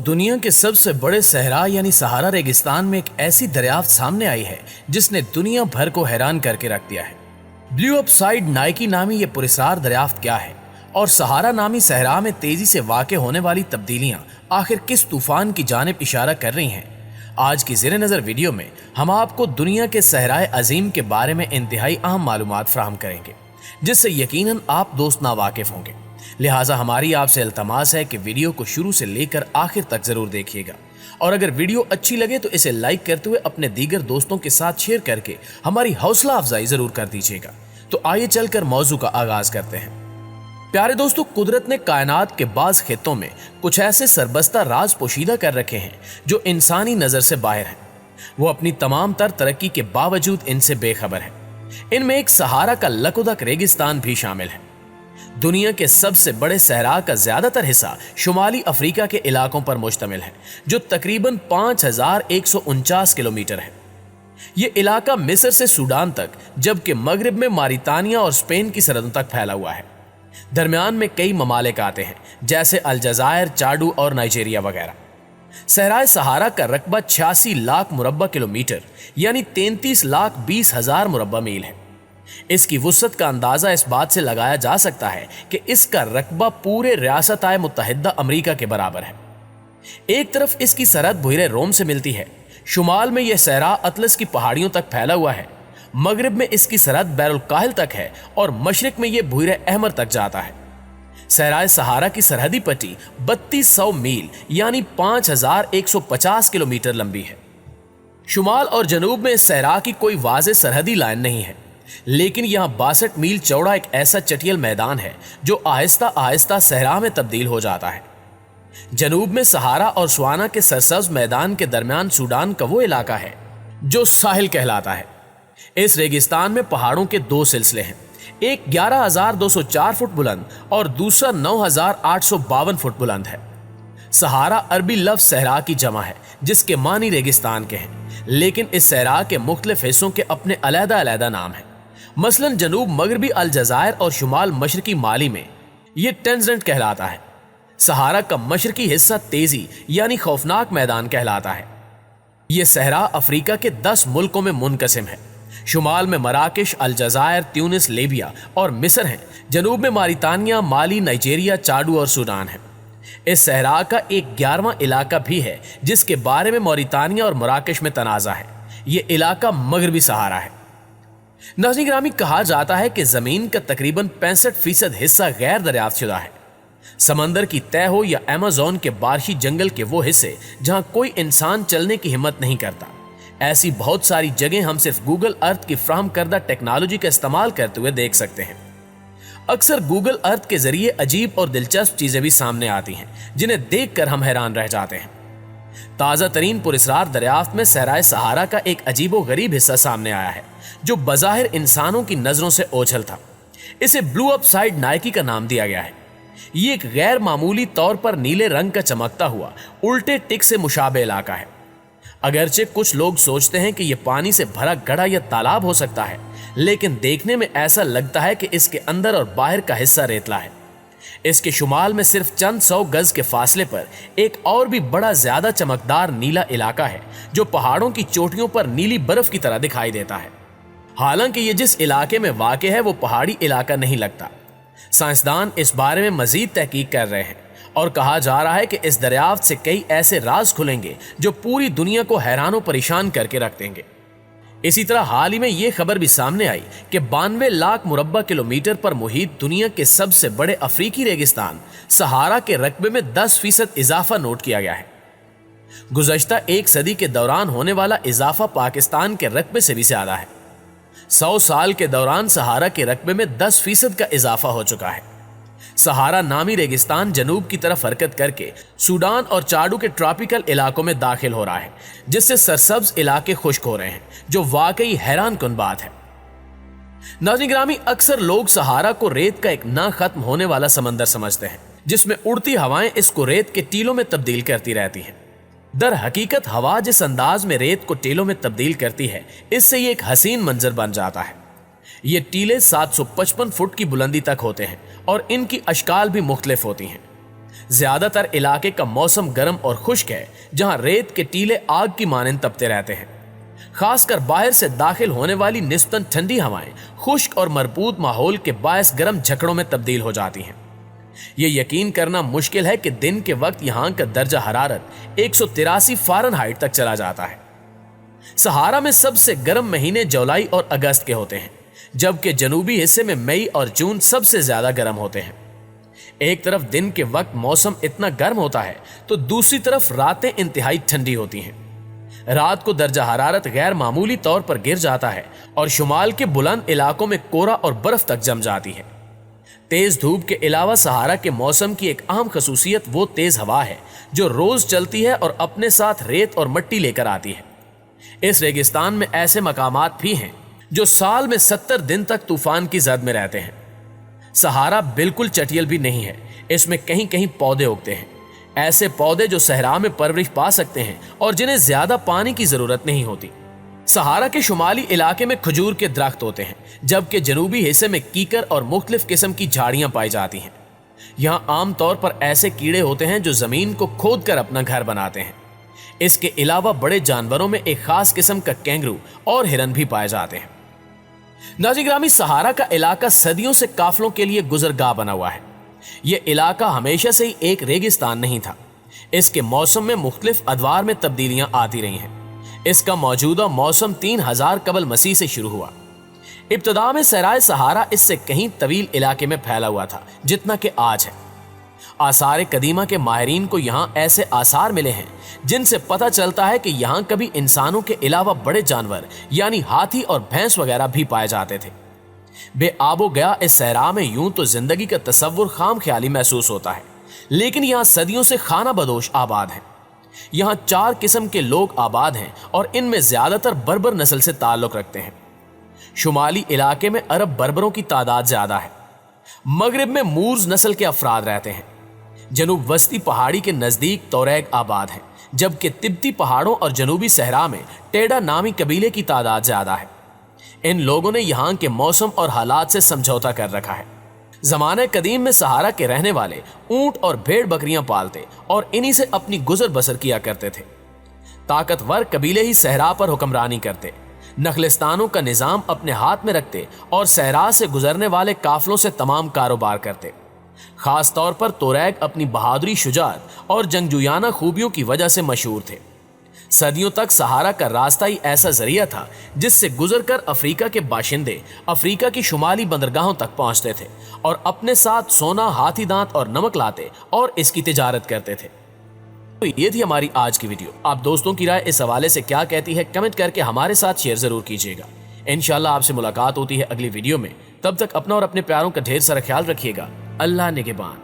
दुनिया के सबसे बड़े सहरा यानी सहारा रेगिस्तान में एक ऐसी दरियाफ्त सामने आई है जिसने दुनिया भर को हैरान करके रख दिया है। ब्लू अपसाइड नाइकी नामी ये पुरस्कार दरियाफ्त क्या है और सहारा नामी सहरा में तेजी से वाक़े होने वाली तब्दीलियां आखिर किस तूफान की जानिब इशारा कर रही हैं। आज की ज़ेरे नज़र वीडियो में हम आपको दुनिया के सहराए अजीम के बारे में इंतहाई अहम मालूमात फराहम करेंगे, जिससे यकीनन आप दोस्त नावाकिफ होंगे। लिहाजा हमारी आपसे इल्तमास है कि वीडियो को शुरू से लेकर आखिर तक जरूर देखिएगा, और अगर वीडियो अच्छी लगे तो इसे लाइक करते हुए अपने दीगर दोस्तों के साथ शेयर करके हमारी हौसला अफजाई जरूर कर दीजिएगा। तो आइए चलकर मौजू का आगाज करते हैं। प्यारे दोस्तों, कुदरत ने कायनात के बाज खित्तों में कुछ ऐसे सरबस्ता राज पोशीदा कर रखे हैं जो इंसानी नजर से बाहर हैं। वो अपनी तमाम तर तरक्की के बावजूद इनसे बेखबर है। इनमें एक सहारा का लकुदक रेगिस्तान भी शामिल है। दुनिया के सबसे बड़े सहरा का ज्यादातर हिस्सा शुमाली अफ्रीका के इलाकों पर मुश्तमिल है, जो तकरीबन 5149 किलोमीटर है। ये इलाका मिस्र से सूडान तक, जबकि मगरिब में मारितानिया और स्पेन की सरहदों तक फैला हुआ है। दरमियान में कई ममालिक आते हैं, जैसे अलजायर, चाडू और नाइजीरिया वगैरह। सहराए सहारा का रकबा 86 लाख मुरब्बा किलोमीटर यानी 33,20,000 मुरब्बा मील है। इसकी वुसअत का अंदाजा इस बात से लगाया जा सकता है कि इसका रकबा पूरे रियासत-ए मुत्तहिदा अमरीका के बराबर है। एक तरफ इसकी सरहद बुहरे रोम से मिलती है, शुमाल में यह सहरा अतलस की पहाड़ियों तक फैला हुआ है, मगरिब में इसकी सरहद बैरुल काहिल तक है और मशरिक में यह बुहरे अहमर तक जाता है। सहराए सहारा की सरहदी पट्टी 3200 मील यानी 5150 किलोमीटर लंबी है। शुमाल और जनूब में इस सहरा की कोई वाज़ेह सरहदी लाइन नहीं है, लेकिन यहाँ 62 मील चौड़ा एक ऐसा चटियल मैदान है जो आहिस्ता आहिस्ता सहरा में तब्दील हो जाता है। जनूब में सहारा और स्वाना के सरसब्ज मैदान के दरमियान सूडान का वो इलाका है जो साहिल कहलाता है। इस रेगिस्तान में पहाड़ों के दो सिलसिले हैं, एक 11,204 फुट बुलंद और दूसरा 9,852 फुट बुलंद है। सहारा अरबी लफ्ज सहरा की जमा है, जिसके मानी रेगिस्तान के हैं, लेकिन इस सहरा के मुख्तलिफ हिस्सों के अपने अलग-अलग नाम हैं। मसलन जनूब मगरबी अलजायर और शुमाल मशरकी माली में यह टेंजरेंट कहलाता है। सहारा का मशरकी हिस्सा तेजी यानी खौफनाक मैदान कहलाता है। यह सहरा अफ्रीका के 10 मुल्कों में मुनकसिम है। शुमाल में मराकश, अलजायर, ट्यूनिस, लीबिया और मिस्र हैं। जनूब में मारितानिया, माली, नाइजीरिया, चाडू और सूडान है। इस सहरा का एक 11वां इलाका भी है, जिसके बारे में मौरितानिया और मराकश में तनाज़ा है। यह इलाका मगरबी सहारा है। नाज़रीन ग्रामी, कहा जाता है कि जमीन का तकरीबन 65% हिस्सा गैर दरियाफ्त शुदा है। समंदर की तह हो या अमेज़न के बारिशी जंगल के वो हिस्से जहां कोई इंसान चलने की हिम्मत नहीं करता, ऐसी बहुत सारी जगह हम सिर्फ गूगल अर्थ की फ्राहम करदा टेक्नोलॉजी का इस्तेमाल करते हुए देख सकते हैं। अक्सर गूगल अर्थ के जरिए अजीब और दिलचस्प चीजें भी सामने आती हैं, जिन्हें देखकर हम हैरान रह जाते हैं। ताज़ा तरीन पुरस्कार दरियाफ्त में सहराए सहारा का एक अजीबो गरीब हिस्सा सामने आया है, जो बज़ाहिर इंसानों की नजरों से ओझल था। इसे ब्लू अपसाइड नाइकी का नाम दिया गया है। ये एक गैर मामूली तौर पर नीले रंग का चमकता हुआ उल्टे टिक से मुशाबे इलाका है। अगरचे कुछ लोग सोचते हैं कि यह पानी से भरा गड्ढा या तालाब हो सकता है, लेकिन देखने में ऐसा लगता है कि इसके अंदर और बाहर का हिस्सा रेतला है। इसके शुमाल में सिर्फ चंद 100 गज के फासले पर एक और भी बड़ा ज्यादा चमकदार नीला इलाका है, जो पहाड़ों की चोटियों पर नीली बर्फ की तरह दिखाई देता है। हालांकि ये जिस इलाके में वाक़े है वो पहाड़ी इलाका नहीं लगता। साइंसदान इस बारे में मजीद तहकीक कर रहे हैं और कहा जा रहा है कि इस दरियाफ्त से कई ऐसे राज खुलेंगे जो पूरी दुनिया को हैरान परेशान करके रख देंगे। इसी तरह हाल ही में यह खबर भी सामने आई कि 92 लाख मुरब्बा किलोमीटर पर मुहित दुनिया के सबसे बड़े अफ्रीकी रेगिस्तान सहारा के रकबे में 10% इजाफा नोट किया गया है। गुज़श्ता एक सदी के दौरान होने वाला इजाफा पाकिस्तान के रकबे से भी ज्यादा है। 100 साल के दौरान सहारा के रकबे में 10% का इजाफा हो चुका है। सहारा नामी रेगिस्तान जनूब की तरफ हरकत करके सूडान और चाडू के ट्रॉपिकल इलाकों में दाखिल हो रहा है, जिससे सरसब्ज इलाके खुश्क हो रहे हैं, जो वाकई हैरान कुन बात है। नाज़रीन ग्रामी, अक्सर लोग सहारा को रेत का एक ना खत्म होने वाला समंदर समझते हैं, जिसमें उड़ती हवाएं इसको रेत के टीलों में तब्दील करती रहती हैं। दर हकीकत हवा जिस अंदाज में रेत को टीलों में तब्दील करती है, इससे ये एक हसीन मंजर बन जाता है। ये टीले 755 फुट की बुलंदी तक होते हैं और इनकी अशकाल भी मुख्तलिफ होती हैं। ज्यादातर इलाके का मौसम गर्म और खुश्क है, जहां रेत के टीले आग की मानंद तपते रहते हैं। खासकर बाहर से दाखिल होने वाली निस्बतन ठंडी हवाएं खुश्क और मरबूत माहौल के बायस गर्म झकड़ों में तब्दील हो जाती हैं। ये यकीन करना मुश्किल है कि दिन के वक्त यहाँ का दर्जा हरारत 183 फ़ारेनहाइट तक चला जाता है। सहारा में सबसे गर्म महीने जुलाई और अगस्त के होते हैं, जबकि जनूबी हिस्से में मई और जून सबसे ज्यादा गर्म होते हैं। एक तरफ दिन के वक्त मौसम इतना गर्म होता है तो दूसरी तरफ रातें इंतहाई ठंडी होती हैं। रात को दर्जा हरारत गैर मामूली तौर पर गिर जाता है और शुमाल के बुलंद इलाकों में कोहरा और बर्फ तक जम जाती है। तेज धूप के अलावा सहारा के मौसम की एक अहम खसूसियत वो तेज हवा है जो रोज चलती है और अपने साथ रेत और मिट्टी लेकर आती है। इस रेगिस्तान में ऐसे मकामात भी हैं जो साल में 70 दिन तक तूफान की जद में रहते हैं। सहारा बिल्कुल चटियल भी नहीं है, इसमें कहीं कहीं पौधे उगते हैं, ऐसे पौधे जो सहरा में परवरिश पा सकते हैं और जिन्हें ज्यादा पानी की जरूरत नहीं होती। सहारा के शुमाली इलाके में खजूर के दरख्त होते हैं, जबकि जनूबी हिस्से में कीकर और मुख्तलिफ किस्म की झाड़ियां पाई जाती हैं। यहाँ आमतौर पर ऐसे कीड़े होते हैं जो जमीन को खोद कर अपना घर बनाते हैं। इसके अलावा बड़े जानवरों में एक खास किस्म का कैंगरू और हिरन भी पाए जाते हैं। नाज़रीन, सहारा का इलाका सदियों से काफिलों के लिए गुजरगाह बना हुआ है। यह इलाका हमेशा से ही एक रेगिस्तान नहीं था। इसके मौसम में मुख्तलिफ अदवार में तब्दीलियां आती रही हैं। इसका मौजूदा मौसम 3000 कबल मसीह से शुरू हुआ। इब्तदा में सहराए सहारा इससे कहीं तवील इलाके में फैला हुआ था जितना कि आज है। आसार कदीमा के माहिरीन को यहाँ ऐसे आसार मिले हैं जिनसे पता चलता है कि यहाँ कभी इंसानों के अलावा बड़े जानवर यानी हाथी और भैंस वगैरह भी पाए जाते थे। बेआबो गया इस सहरा में यूं तो जिंदगी का तसव्वुर खाम ख्याली महसूस होता है, लेकिन यहाँ सदियों से खाना बदोश आबाद है। यहाँ 4 किस्म के लोग आबाद हैं और इनमें ज्यादातर बर्बर नस्ल से ताल्लुक रखते हैं। शुमाली इलाके में अरब बर्बरों की तादाद ज्यादा है। मगरिब में मूर्ज नस्ल के अफराद रहते हैं। जनूब वस्ती पहाड़ी के नजदीक तोरैग आबाद है, जबकि तिब्ती पहाड़ों और जनूबी सहरा में टेडा नामी कबीले की तादाद ज्यादा है। इन लोगों ने यहाँ के मौसम और हालात से समझौता कर रखा है। ज़माने कदीम में सहारा के रहने वाले ऊंट और भेड़ बकरियां पालते और इन्हीं से अपनी गुजर बसर किया करते थे। ताकतवर कबीले ही सहरा पर हुक्मरानी करते, नखलिस्तानों का निज़ाम अपने हाथ में रखते और सहरा से गुजरने वाले काफिलों से तमाम कारोबार करते। खास तौर पर तोरैग अपनी बहादुरी, शुजाअत और जंगजुयाना खूबियों की वजह से मशहूर थे। सदियों तक सहारा का रास्ता ही ऐसा जरिया था जिससे गुजरकर अफ्रीका के बाशिंदे अफ्रीका की शुमाली बंदरगाहों तक पहुंचते थे और अपने साथ सोना, हाथी दांत और नमक लाते और इसकी तिजारत करते थे। तो ये थी हमारी आज की वीडियो। आप दोस्तों की राय इस हवाले से क्या कहती है कमेंट करके हमारे साथ शेयर जरूर कीजिएगा। इंशाल्लाह आपसे मुलाकात होती है अगली वीडियो में। तब तक अपना और अपने प्यारों का ढेर सारा ख्याल रखिएगा। अल्लाह निगहबान।